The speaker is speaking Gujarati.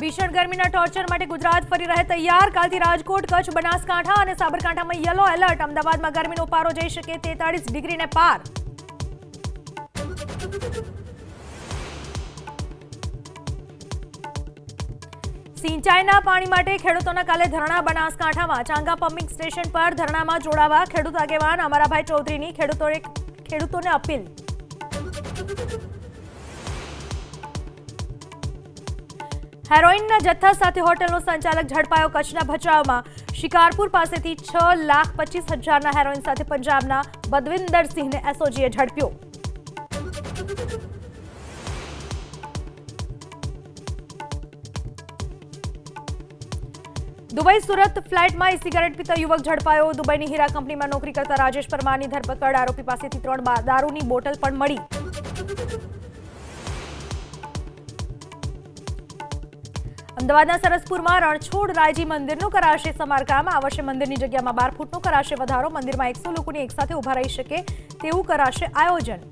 ભીષણ ગરમીના ટોર્ચર માટે ગુજરાત ફરી રહે તૈયાર। કાલથી રાજકોટ, કચ્છ, બનાસકાંઠા અને સાબરકાંઠામાં યલો એલર્ટ। અમદાવાદમાં ગરમીનો પારો જઈ શકે 43 ડિગ્રીને પાર। સિંચાઈના પાણી માટે ખેડૂતોના કાલે ધરણા। બનાસકાંઠામાં ચાંગા પમ્પિંગ સ્ટેશન પર ધરણામાં જોડાવા ખેડૂત આગેવાન અમરાભાઈ ચૌધરીની ખેડૂતોને અપીલ। હેરોઇનના જથ્થા સાથે હોટલનો સંચાલક ઝડપાયો। કચ્છના ભચાઉમાં શિકારપુર પાસેથી 6,25,000ના હેરોઇન સાથે પંજાબના બદવિંદરસિંહને એસઓજીએ ઝડપ્યો। દુબઈ સુરત ફ્લાઇટમાં સિગારેટ પીતા યુવક ઝડપાયો। દુબઈની હીરા કંપનીમાં નોકરી કરતા રાજેશ પરમારની ધરપકડ। આરોપી પાસેથી 3 દારૂની બોટલ પણ મળી। અમદાવાદના સરસપુરમાં રણછોડરાયજી મંદિરનું કરાશે સમારકામ। આ વર્ષે મંદિરની જગ્યામાં 12 ફૂટનો કરાશે વધારો। મંદિરમાં 100 લોકોની એકસાથે ઉભા રહી શકે તેવું કરાશે આયોજન।